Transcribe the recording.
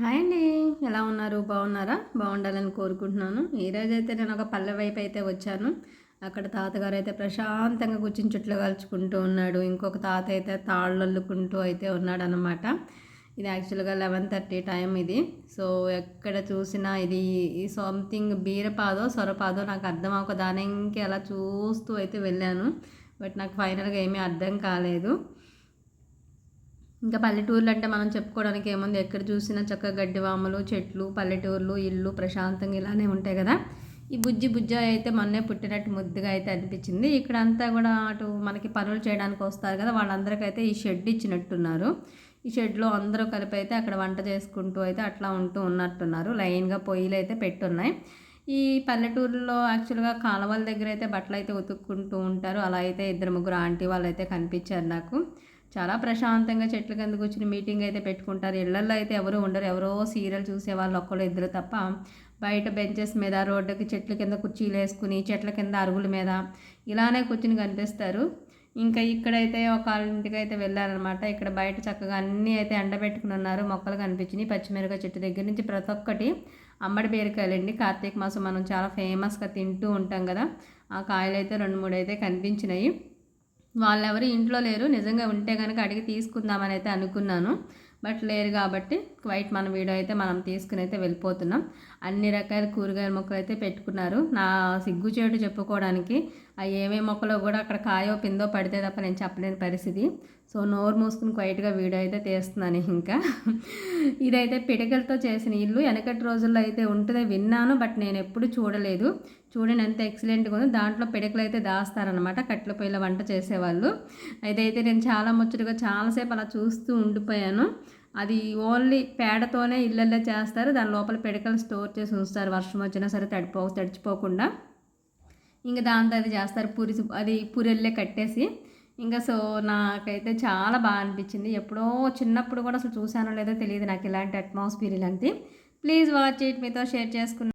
Hi అండి. ఎలా ఉన్నారు? బాగున్నారా? బాగుండాలని కోరుకుంటున్నాను. ఈరోజైతే నేను ఒక పల్లె వైపు అయితే వచ్చాను. అక్కడ తాతగారు అయితే ప్రశాంతంగా కూర్చుని చుట్లు కాల్చుకుంటూ ఉన్నాడు. ఇంకొక తాత అయితే తాళ్ళల్లుకుంటూ అయితే ఉన్నాడనమాట. ఇది యాక్చువల్గా 11:30 టైం ఇది. సో ఎక్కడ చూసినా ఇది ఈ సంథింగ్ బీరపాదో సొరపాదో నాకు అర్థం అవ్వక దానికి అలా చూస్తూ అయితే వెళ్ళాను. బట్ నాకు ఫైనల్గా ఏమీ అర్థం కాలేదు. ఇంకా పల్లెటూర్లు అంటే మనం చెప్పుకోవడానికి ఏముంది, ఎక్కడ చూసినా చక్కగా గడ్డివాములు, చెట్లు, పల్లెటూర్లు, ఇల్లు ప్రశాంతంగా ఇలానే ఉంటాయి కదా. ఈ బుజ్జి బుజ్జ అయితే మొన్నే పుట్టినట్టు ముద్దుగా అయితే అనిపించింది. ఇక్కడ అంతా కూడా అటు మనకి పనులు చేయడానికి వస్తారు కదా, వాళ్ళందరికైతే ఈ షెడ్ ఇచ్చినట్టున్నారు. ఈ షెడ్లో అందరూ కలిపి అయితే అక్కడ వంట చేసుకుంటూ అయితే అట్లా ఉంటూ ఉన్నట్టున్నారు. లైన్గా పొయ్యిలు అయితే పెట్టున్నాయి. ఈ పల్లెటూరులో యాక్చువల్గా కాలువల దగ్గర అయితే బట్టలు అయితే ఉతుక్కుంటూ ఉంటారు. అలా అయితే ఇద్దరు ముగ్గురు ఆంటీ వాళ్ళు అయితే కనిపించారు నాకు. చాలా ప్రశాంతంగా చెట్ల కింద కూర్చుని మీటింగ్ అయితే పెట్టుకుంటారు. ఇళ్లల్లో అయితే ఎవరు ఉండరు. ఎవరో సీరియల్ చూసే వాళ్ళు ఒక్కళ్ళు ఇద్దరు తప్ప బయట బెంచెస్ మీద, రోడ్డుకి చెట్ల కింద కుర్చీలు వేసుకుని చెట్ల కింద అరుగుల మీద ఇలానే కూర్చుని కనిపిస్తారు. ఇంకా ఇక్కడైతే ఒక ఇంటికి అయితే వెళ్ళారనమాట. ఇక్కడ బయట చక్కగా అన్నీ అయితే ఎండబెట్టుకుని ఉన్నారు. మొక్కలు కనిపించినాయి. పచ్చిమిరపకాయ చెట్టు దగ్గర నుంచి ప్రతి ఒక్కటి అమ్మడి బీరకాయలండి. కార్తీక మాసం మనం చాలా ఫేమస్గా తింటూ ఉంటాం కదా. ఆ కాయలు అయితే 2-3 అయితే కనిపించినాయి. వాళ్ళెవరు ఇంట్లో లేరు. నిజంగా ఉంటే కనుక అడిగి తీసుకుందామని అయితే అనుకున్నాను. బట్ లేరు కాబట్టి క్వైట్ మన వీడియో అయితే మనం తీసుకుని అయితే వెళ్ళిపోతున్నాం. అన్ని రకాల కూరగాయల మొక్కలు అయితే పెట్టుకున్నారు. నా సిగ్గుచేటు చెప్పుకోవడానికి అవి ఏమేమి మొక్కలో కూడా అక్కడ కాయో పిందో పడితే తప్ప నేను చెప్పలేని పరిస్థితి. సో నోరు మూసుకుని క్వైట్గా వీడియో అయితే తీస్తున్నాను. ఇంకా ఇదైతే పిడకలతో చేసిన ఇల్లు. వెనకటి రోజుల్లో అయితే ఉంటుందో విన్నాను, బట్ నేను ఎప్పుడు చూడలేదు. చూడండి ఎంత ఎక్సలెంట్గా ఉందో. దాంట్లో పిడకలు అయితే దాస్తారనమాట, కట్టెల పొయ్యిలో వంట చేసేవాళ్ళు. అయితే నేను చాలా ముచ్చటగా చాలాసేపు అలా చూస్తూ ఉండిపోయాను. అది ఓన్లీ పేడతోనే ఇళ్ళల్లో చేస్తారు. దాని లోపల పిడకలు స్టోర్ చేసి ఉంచుతారు, వర్షం వచ్చినా సరే తడిచిపోకుండా. ఇంకా దాంతో అది చేస్తారు, అది పురెల్లే కట్టేసి. ఇంకా సో నాకైతే చాలా బాగా అనిపించింది. ఎప్పుడో చిన్నప్పుడు కూడా అసలు చూసానో లేదో తెలియదు నాకు ఇలాంటి అట్మాస్ఫియర్ ఇలాంటి. ప్లీజ్ వాచ్ ఇట్, మీతో షేర్ చేసుకున్నాను.